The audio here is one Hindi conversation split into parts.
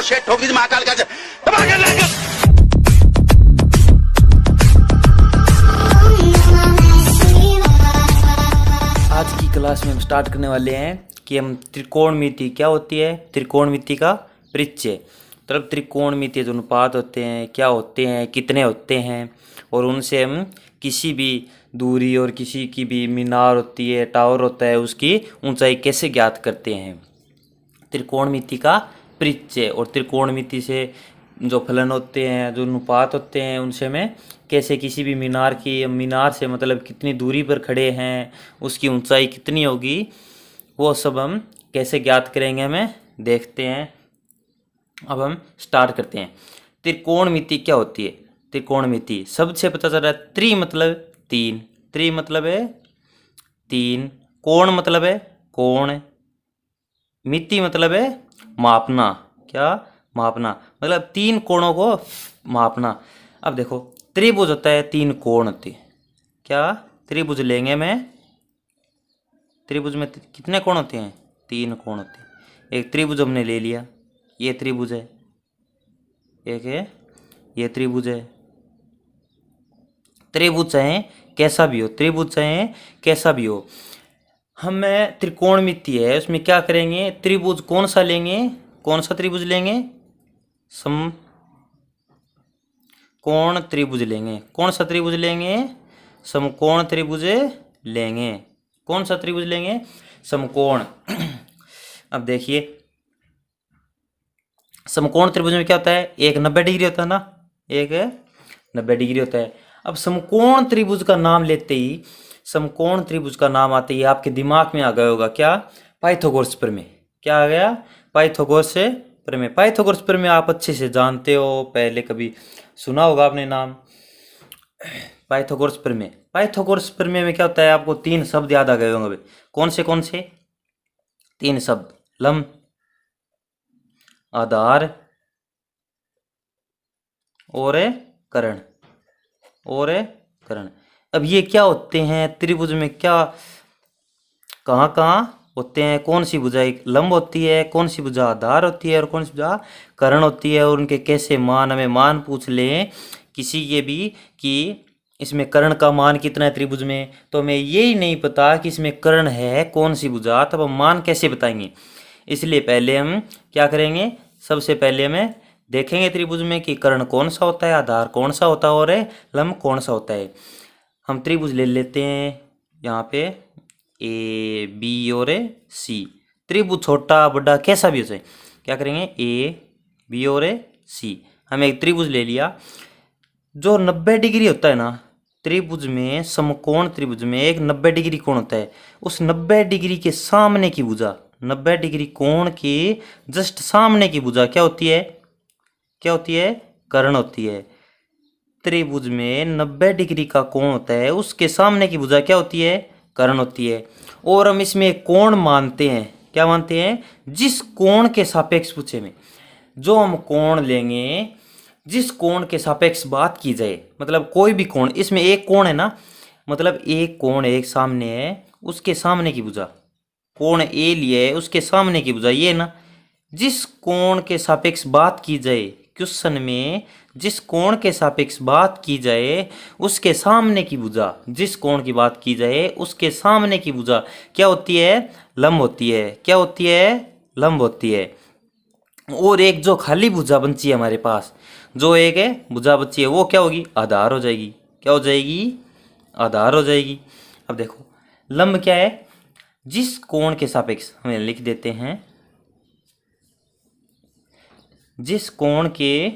और शेट ठोक दीजिए महाकाल का धमाके लाकर। आज की क्लास में हम स्टार्ट करने वाले हैं कि हम त्रिकोणमिति क्या होती है, त्रिकोणमिति का परिचय। मतलब त्रिकोणमिति जो अनुपात होते हैं, क्या होते हैं, कितने होते हैं, और उनसे हम किसी भी दूरी और किसी की भी मीनार होती है, टावर होता है, उसकी ऊंचाई कैसे ज्ञात करते हैं। त्रिकोणमिति का परिचय। और त्रिकोणमिति से जो फलन होते हैं, जो अनुपात होते हैं, उनसे हमें कैसे किसी भी मीनार की, मीनार से मतलब कितनी दूरी पर खड़े हैं, उसकी ऊंचाई कितनी होगी, वो सब हम कैसे ज्ञात करेंगे हमें देखते हैं। अब हम स्टार्ट करते हैं। त्रिकोणमिति क्या होती है। त्रिकोणमिति शब्द से पता चल रहा है। त्रि मतलब तीन, त्रि मतलब है तीन, कोण मतलब है कोण, मिति मतलब है मापना। क्या मापना, मतलब तीन कोणों को मापना। अब देखो त्रिभुज होता है, तीन कोण होते हैं। क्या त्रिभुज लेंगे मैं, त्रिभुज में कितने कोण होते हैं, तीन कोण होते हैं। एक त्रिभुज हमने ले लिया, ये त्रिभुज है, एक है ये त्रिभुज है। त्रिभुज चाहे कैसा भी हो, त्रिभुज चाहे कैसा भी हो, हमें त्रिकोणमिति है उसमें क्या करेंगे, त्रिभुज कौन सा लेंगे, कौन सा त्रिभुज लेंगे, समकोण त्रिभुज लेंगे। कौन सा त्रिभुज लेंगे, समकोण त्रिभुज लेंगे। कौन सा त्रिभुज लेंगे, समकोण। अब देखिए समकोण त्रिभुज में क्या होता है, एक 90 डिग्री होता है ना, एक 90 डिग्री होता है। अब समकोण त्रिभुज का नाम लेते ही, समकोण त्रिभुज का नाम आते ही आपके दिमाग में आ गया होगा क्या, पाइथागोरस प्रमेय। क्या आ गया, पाइथागोरस प्रमेय। पाइथागोरस प्रमेय आप अच्छे से जानते हो, पहले कभी सुना होगा आपने नाम, पाइथागोरस प्रमेय। पाइथागोरस प्रमेय में क्या होता है, आपको तीन शब्द याद आ गए होंगे। कौन से तीन शब्द, लंब, आधार और कर्ण, और कर्ण। अब ये क्या होते हैं त्रिभुज में, क्या कहाँ कहाँ होते हैं, कौन सी भुजा एक लंब होती है, कौन सी भुजा आधार होती है, और कौन सी भुजा कर्ण होती है, और उनके कैसे मान, हमें मान पूछ लें किसी के भी कि इसमें कर्ण का मान कितना है त्रिभुज में, तो हमें यही नहीं पता कि इसमें कर्ण है कौन सी भुजा, तब हम मान कैसे बताएंगे। इसलिए पहले हम क्या करेंगे, सबसे पहले हमें देखेंगे त्रिभुज में कि कर्ण कौन सा होता है, आधार कौन सा होता है, और लंब कौन सा होता है। हम त्रिभुज ले लेते हैं यहाँ पे ए बी और सी। त्रिभुज छोटा बड़ा कैसा भी हो जाए, क्या करेंगे, ए बी और सी। हमें एक त्रिभुज ले लिया जो 90 डिग्री होता है ना, त्रिभुज में, समकोण त्रिभुज में एक 90 डिग्री कोण होता है। उस 90 डिग्री के सामने की भुजा, 90 डिग्री कोण के जस्ट सामने की भुजा क्या होती है, क्या होती है, कर्ण होती है। त्रिभुज में 90 डिग्री का कोण होता है, उसके सामने की भुजा क्या होती है, कर्ण होती है। और हम इसमें एक कोण मानते हैं, क्या मानते हैं, जिस कोण के सापेक्ष पूछे में, जो हम कोण लेंगे जिस कोण के सापेक्ष बात की जाए, मतलब कोई भी कोण, इसमें एक कोण है ना, मतलब एक कोण एक सामने है, उसके सामने की भुजा, कोण ए लिए है, उसके सामने की भुजा ये ना, जिस कोण के सापेक्ष बात की जाए, क्वेश्चन में जिस कोण के सापेक्ष बात की जाए उसके सामने की भुजा, जिस कोण की बात की जाए उसके सामने की भुजा क्या होती है, लंब होती है। क्या होती है, लंब होती है। और एक जो खाली भुजा बची है हमारे पास, जो एक है भुजा बची है, वो क्या होगी, आधार हो जाएगी। क्या हो जाएगी, आधार हो जाएगी। अब देखो लंब क्या है, जिस कोण के सापेक्ष, हमें लिख देते हैं, जिस कोण के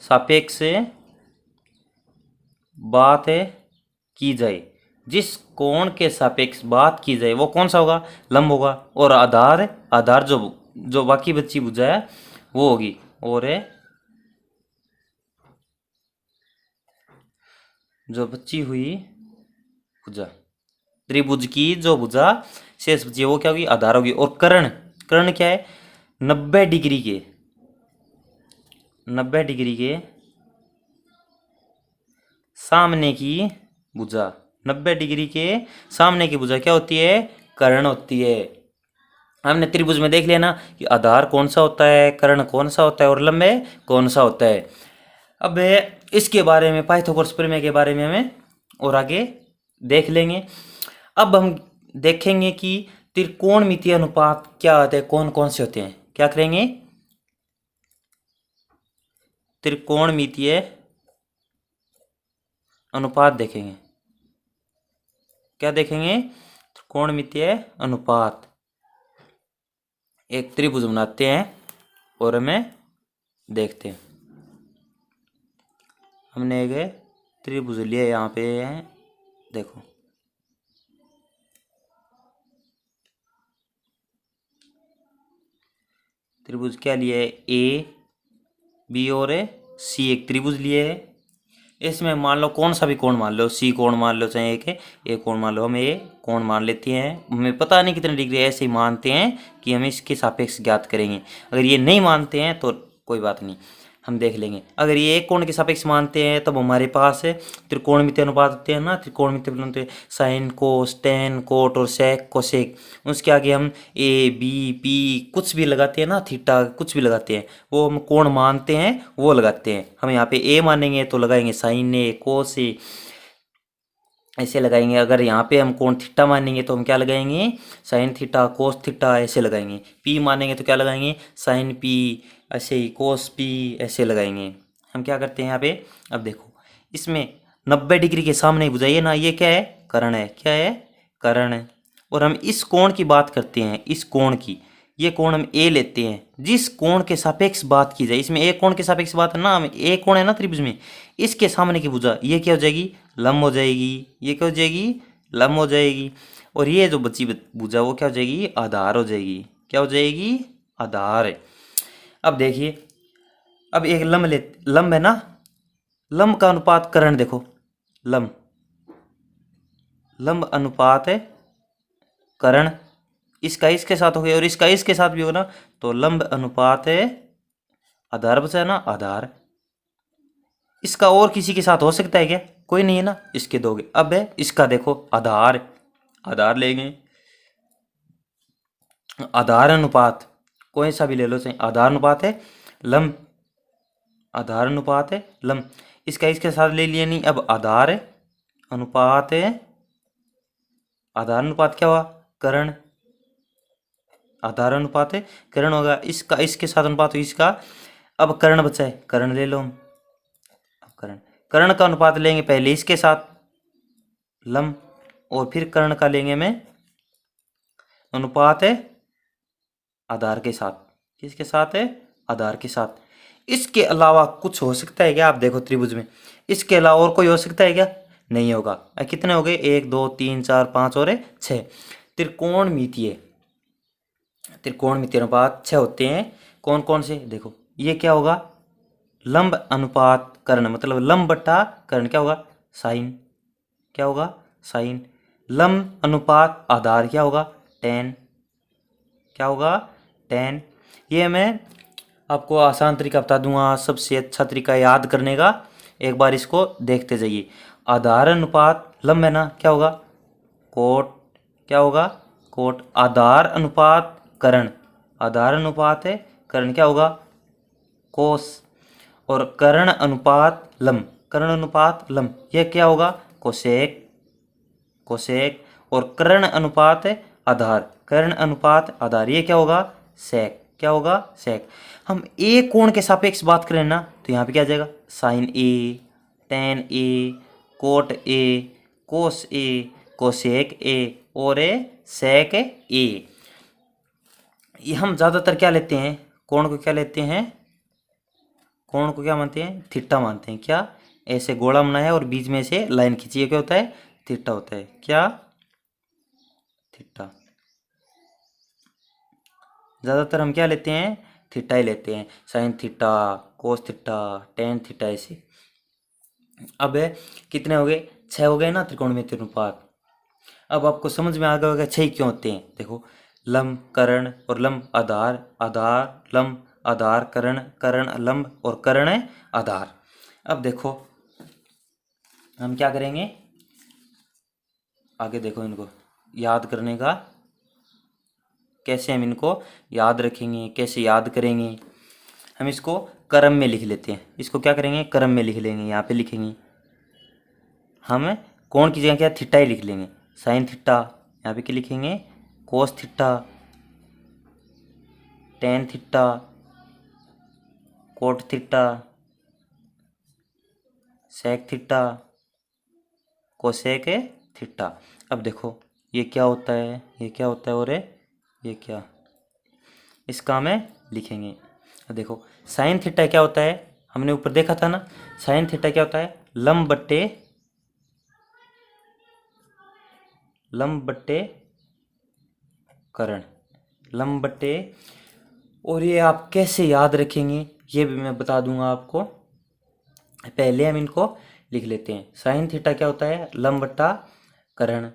सापेक्ष बात की जाए, जिस कोण के सापेक्ष बात की जाए वो कौन सा होगा, लंब होगा। और आधार, आधार जो बाकी बची भुजा है वो होगी, और जो बची हुई भुजा, त्रिभुज की जो भुजा शेष बची है वो क्या होगी, आधार होगी। और कर्ण, कर्ण क्या है, 90 डिग्री के, 90 डिग्री के सामने की भुजा, 90 डिग्री के सामने की भुजा क्या होती है, कर्ण होती है। हमने त्रिभुज में देख लिया ना कि आधार कौन सा होता है, कर्ण कौन सा होता है और लंब कौन सा होता है। अब इसके बारे में पाइथागोरस प्रमेय के बारे में हमें और आगे देख लेंगे। अब हम देखेंगे कि त्रिकोणमितीय अनुपात क्या होते हैं, कौन कौन से होते हैं। क्या करेंगे, त्रिकोणमितीय अनुपात देखेंगे। क्या देखेंगे, त्रिकोणमितीय अनुपात। एक त्रिभुज बनाते हैं और हमें देखते हैं। हमने एक त्रिभुज लिया, यहाँ पे है देखो, त्रिभुज क्या लिया है, ए बी और सी, एक त्रिभुज लिए है। इसमें मान लो कौन सा भी कोण मान लो, सी कोण मान लो, चाहे एक ए कोण मान लो, हम ए कोण मान लेते हैं। हमें पता नहीं कितने डिग्री, ऐसे ही मानते हैं कि हम इसके सापेक्ष ज्ञात करेंगे। अगर ये नहीं मानते हैं तो कोई बात नहीं, हम देख लेंगे। अगर ये एक कोण के सापेक्ष मानते हैं तब हमारे पास त्रिकोणमितीय अनुपात होते हैं ना, त्रिकोणमितीय बनते हैं साइन कोस टेन कोट और सेक कोसेक। उसके आगे हम ए बी पी कुछ भी लगाते हैं ना, थीटा कुछ भी लगाते हैं, वो हम कोण मानते हैं वो लगाते हैं। हम यहाँ पे ए मानेंगे तो लगाएंगे साइन ए कोस ए, ऐसे लगाएंगे। अगर यहाँ पे हम कोण थीटा मानेंगे तो हम क्या लगाएंगे, साइन थीटा कोस थीटा ऐसे लगाएंगे। पी मानेंगे तो क्या लगाएंगे, साइन पी, ऐसे ही कोस पी ऐसे लगाएंगे। हम क्या करते हैं यहाँ पे, अब देखो इसमें 90 डिग्री के सामने बुझाइए ना, ये क्या है, कर्ण है। क्या है, कर्ण है। और हम इस कोण की बात करते हैं, इस कोण की, ये कोण हम ए लेते हैं। जिस कोण के सापेक्ष बात की जाए, इसमें एक कोण के सापेक्ष बात है ना, हम एक कोण है ना त्रिभुज में, इसके सामने की भुजा ये क्या हो जाएगी, लंब हो जाएगी। ये क्या हो जाएगी, लंब हो जाएगी। और ये जो बची भुजा वो क्या हो जाएगी, आधार हो जाएगी। क्या हो जाएगी, आधार। अब देखिए, अब एक लंब है ना, लंब का अनुपात कर्ण देखो, लंब अनुपात है कर्ण, इसका इसके साथ हो गया और इसका इसके साथ भी होगा ना, तो लंब अनुपात है आधार बचा है ना, आधार। इसका और किसी के साथ हो सकता है क्या, कोई नहीं है ना, इसके दोगे। अब है इसका देखो आधार, आधार लेंगे, आधार अनुपात कोई सा भी ले लो, चाहे आधार अनुपात है लंब, आधार अनुपात है लंब, इसका इसके साथ ले लिया नहीं। अब आधार अनुपात है, आधार अनुपात क्या हुआ, कर्ण, आधार अनुपात है कर्ण होगा। इसका इसके साथ अनुपात हो इसका। अब कर्ण बचा है, कर्ण ले लो हम। कर्ण, कर्ण का अनुपात लेंगे पहले इसके साथ लंब, और फिर कर्ण का लेंगे में अनुपात है आधार के साथ। किसके साथ है, आधार के साथ। इसके अलावा कुछ हो सकता है क्या, आप देखो त्रिभुज में इसके अलावा और कोई हो सकता है क्या, नहीं होगा। कितने हो गए, 1 2 3 4 5 और 6। त्रिकोणमितीय, त्रिकोणमितीय अनुपात 6 होते हैं। कौन कौन से, देखो ये क्या होगा, लंब अनुपात कर्ण, मतलब लंब बट्टा कर्ण क्या होगा, साइन। क्या होगा, साइन। लंब अनुपात आधार क्या होगा, टेन। क्या होगा, टेन। ये मैं आपको आसान तरीका बता दूंगा, सबसे अच्छा तरीका याद करने का, एक बार इसको देखते जाइए। आधार अनुपात लंब है ना, क्या होगा, कोट। क्या होगा, कोट। आधार अनुपात कर्ण, आधार अनुपात है कर्ण, क्या होगा, कोस। और कर्ण अनुपात लंब, कर्ण अनुपात लंब, यह क्या होगा, कोसेक, कोसेक। और कर्ण अनुपात आधार, कर्ण अनुपात आधार, ये क्या होगा, सेक। क्या होगा, सेक। हम ए कोण के सापेक्ष बात करें ना, तो यहाँ पे क्या आ जाएगा, sine A, tan A, cot A, cos A, cosec A और सेक ए। ये हम ज़्यादातर क्या लेते हैं, कोण को क्या लेते हैं, कोण को क्या मानते हैं, थीटा मानते हैं। क्या, ऐसे गोला बनाया है और बीच में से लाइन खींची है, क्या होता है, थीटा होता है। क्या, थीटा। ज़्यादातर हम क्या लेते हैं, थीटा ही लेते हैं, साइन थीटा, कोस थीटा, टेन थीटा ऐसे। अब कितने हो गए, 6 हो गए ना त्रिकोणमितीय अनुपात। अब आपको समझ में आ गया होगा 6 क्यों होते हैं। देखो, लंब कर्ण और लंब आधार, आधार लंब, आधार कर्ण, कर्ण लंब और कर्ण आधार। अब देखो हम क्या करेंगे, आगे देखो इनको याद करने का कैसे हम इनको याद रखेंगे, कैसे याद करेंगे। हम इसको क्रम में लिख लेते हैं। इसको क्या करेंगे, क्रम में लिख लेंगे। यहाँ पे लिखेंगे हम कोण की जगह क्या थीटा ही लिख लेंगे, साइन थीटा। यहाँ पे क्या लिखेंगे, cos theta, tan theta, cot theta, sec theta, cosec theta. अब देखो ये क्या होता है, ये क्या होता है, और ये क्या, इसका हमें लिखेंगे। अब देखो साइन थीटा क्या होता है, हमने ऊपर देखा था ना। साइन थीटा क्या होता है, लंब बट्टे कर्ण, लंब बट्टे। और ये आप कैसे याद रखेंगे ये भी मैं बता दूंगा आपको। पहले हम इनको लिख लेते हैं। साइन थीटा क्या होता है, लंब बट्टा कर्ण।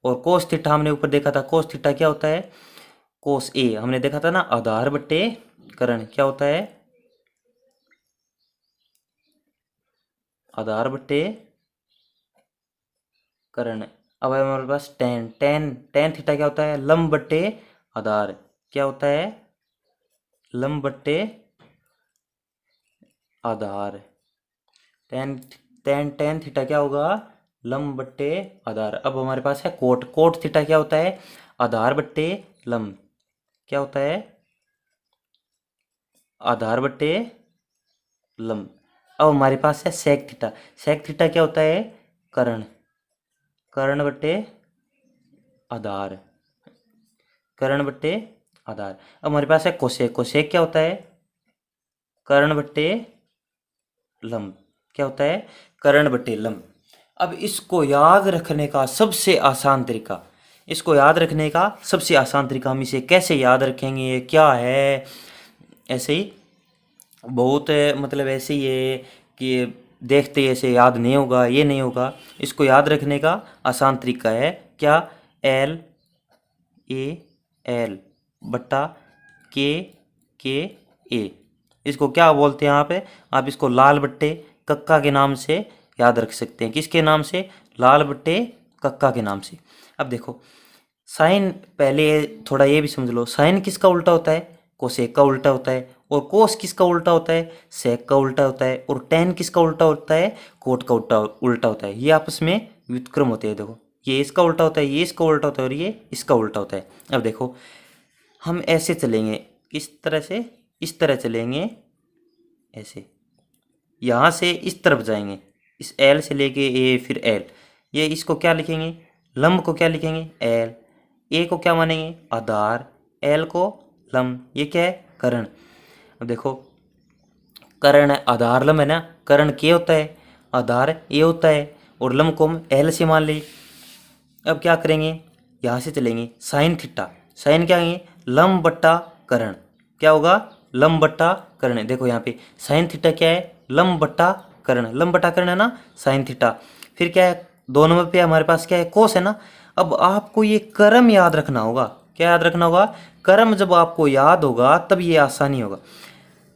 और कोस थीटा हमने ऊपर देखा था, कोस थीटा क्या होता है, कोस ए हमने देखा था ना, आधार बट्टे कर्ण। क्या होता है, आधार बट्टे कर्ण। अब है हमारे पास टेन, टेन थीटा क्या होता है, लंब बट्टे आधार। क्या होता है, लंब बट्टे आधार। टेन थीटा क्या होगा, लंब बट्टे आधार। अब हमारे पास है कोट, कोट थीटा क्या होता है, आधार बट्टे लंब। क्या होता है, आधार बट्टे लंब। अब हमारे पास है सेक थीटा, सेक थीटा क्या होता है, कर्ण, कर्ण बट्टे आधार, कर्ण बट्टे आधार। अब हमारे पास है कोसेक, कोसेक क्या होता है, कर्ण बट्टे लंब। क्या होता है, कर्ण बट्टे लंब। अब इसको याद रखने का सबसे आसान तरीका, इसको याद रखने का सबसे आसान तरीका, हम इसे कैसे याद रखेंगे, ये क्या है, ऐसे ही बहुत मतलब ऐसे ही है कि देखते ही ऐसे याद नहीं होगा, ये नहीं होगा। इसको याद रखने का आसान तरीका है क्या, एल ए एल बट्टा के ए। इसको क्या बोलते हैं यहाँ पे, आप इसको लाल बट्टे कक्का के नाम से याद रख सकते हैं। किसके नाम से, लाल बट्टे कक्का के नाम से। अब देखो साइन, पहले थोड़ा ये भी समझ लो, साइन किसका उल्टा होता है, कोसेक का उल्टा होता है। और कोस किसका उल्टा होता है, सेक का उल्टा होता है। और टेन किसका उल्टा होता है, कोट का उल्टा होता है। ये आपस में व्युत्क्रम होते हैं। देखो ये इसका उल्टा होता है, ये इसका उल्टा होता है, और ये इसका उल्टा होता है। अब देखो हम ऐसे चलेंगे, किस तरह से, इस तरह चलेंगे, ऐसे यहाँ से इस तरफ जाएंगे, इस एल से लेके ए फिर एल। ये इसको क्या लिखेंगे, लंब को क्या लिखेंगे, एल। ए को क्या मानेंगे, आधार, एल को लंब। ये क्या है, कर्ण। अब देखो कर्ण है, आधार लंब है ना, कर्ण के होता है, आधार ए होता है, और लंब को हम एल से मान ली। अब क्या करेंगे, यहाँ से चलेंगे, साइन थीटा, साइन क्या है, लंब बट्टा कर्ण। क्या होगा, लंब बट्टा कर्ण। देखो यहाँ पे साइन थीटा क्या है, लंब बट्टा कर्ण, लंब बट्टा कर्ण है ना, साइन थीटा। फिर क्या है, 2 नंबर पे हमारे पास क्या है, कोस है ना। अब आपको ये क्रम याद रखना होगा। क्या याद रखना होगा, क्रम जब आपको याद होगा तब ये आसानी होगा।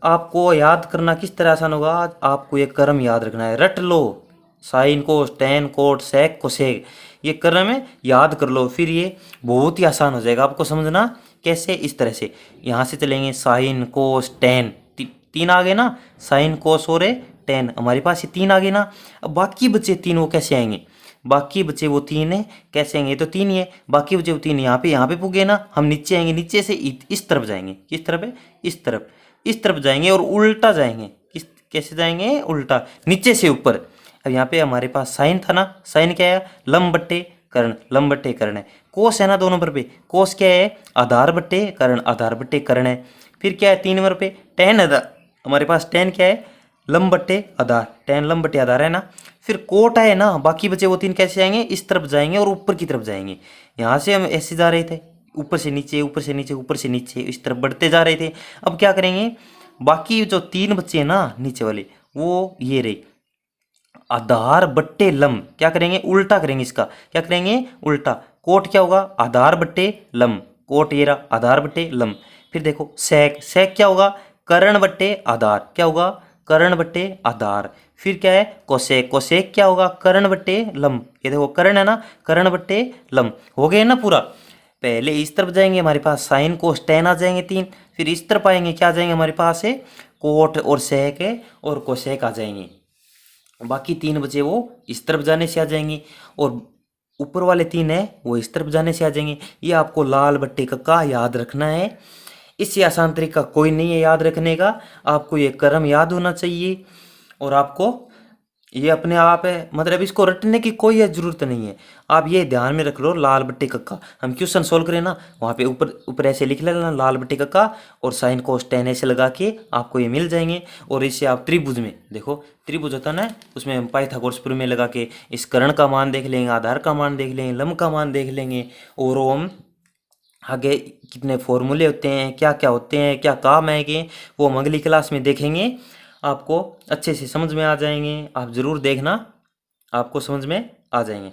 आपको याद करना किस तरह आसान होगा, आपको ये क्रम याद रखना है, रट लो, sine cos tan cot sec cosec, ये क्रम है, याद कर लो, फिर ये बहुत ही आसान हो जाएगा आपको समझना। कैसे, इस तरह से यहाँ से चलेंगे, साइन कोस टेन, तीन आ गए ना, साइन कोस और टेन, हमारे पास ये 3 आ गए ना। अब बाकी बचे 3 वो कैसे आएंगे, बाकी बचे वो 3 है, कैसे आएंगे, तो 3 ही है, बाकी बचे वो 3 यहाँ पे पुगे ना। हम नीचे आएंगे, नीचे से इस तरफ जाएंगे, किस तरफ है, इस तरफ जाएंगे, और उल्टा जाएंगे, कैसे जाएंगे, उल्टा, नीचे से ऊपर। अब यहाँ पे हमारे पास साइन था ना, साइन क्या है, लंब बट्टे कर्ण, लंब बट्टे कर्ण है। कोस है ना 2 नंबर पे, कोस क्या है, आधार बट्टे कर्ण, आधार बट्टे कर्ण है। फिर क्या है 3 नंबर पे, टेन है, हमारे पास टेन क्या है, लंब बट्टे आधार, टेन लंब बट्टे आधार है ना। फिर कोट है ना, बाकी बचे वो 3 कैसे जाएंगे, इस तरफ जाएंगे और ऊपर की तरफ जाएंगे। यहाँ से हम ऐसे जा रहे थे, ऊपर से नीचे, ऊपर से नीचे, ऊपर से नीचे, इस तरफ बढ़ते जा रहे थे। अब क्या करेंगे, बाकी जो 3 बच्चे हैं ना नीचे वाले, वो ये रहे, आधार बट्टे लंब। क्या करेंगे, उल्टा करेंगे इसका, क्या करेंगे, उल्टा। कोट क्या होगा, आधार बट्टे लंब, कोट ये रहा, आधार बट्टे लंब। फिर देखो सेक, सेक क्या होगा, कर्ण बट्टे आधार, क्या होगा, कर्ण बट्टे आधार। फिर क्या है, कोसेक, कोसेक क्या होगा, कर्ण बट्टे लंब। ये देखो कर्ण है ना, कर्ण बट्टे लंब, हो गए ना पूरा। पहले इस तरफ जाएंगे हमारे पास साइन कोस टेन आ जाएंगे 3, फिर इस तरफ आएंगे क्या आ जाएंगे हमारे पास है कोट और सेक है और कोसेक आ जाएंगे। बाकी 3 बचे वो इस तरफ जाने से आ जाएंगे और ऊपर वाले 3 है वो इस तरफ जाने से आ जाएंगे। ये आपको लाल बट्टे का याद रखना है। इससे आसान तरीका कोई नहीं है याद रखने का। आपको ये क्रम याद होना चाहिए और आपको ये अपने आप है, मतलब इसको रटने की कोई ज़रूरत नहीं है। आप ये ध्यान में रख लो लाल बट्टे का हम क्वेश्चन सोल्व करें ना वहाँ पे ऊपर ऊपर ऐसे लिख लेना लाल बट्टे का और साइन कोस टेन ऐसे लगा के आपको ये मिल जाएंगे। और इससे आप त्रिभुज में देखो त्रिभुज होता है ना उसमें हम पाइथागोरस प्रमेय लगा के इस कर्ण का मान देख लेंगे, आधार का मान देख लेंगे, लंब का मान देख लेंगे और हम आगे कितने फॉर्मूले होते हैं क्या क्या होते हैं क्या काम आएंगे वो हम अगली क्लास में देखेंगे। आपको अच्छे से समझ में आ जाएंगे। आप ज़रूर देखना आपको समझ में आ जाएंगे।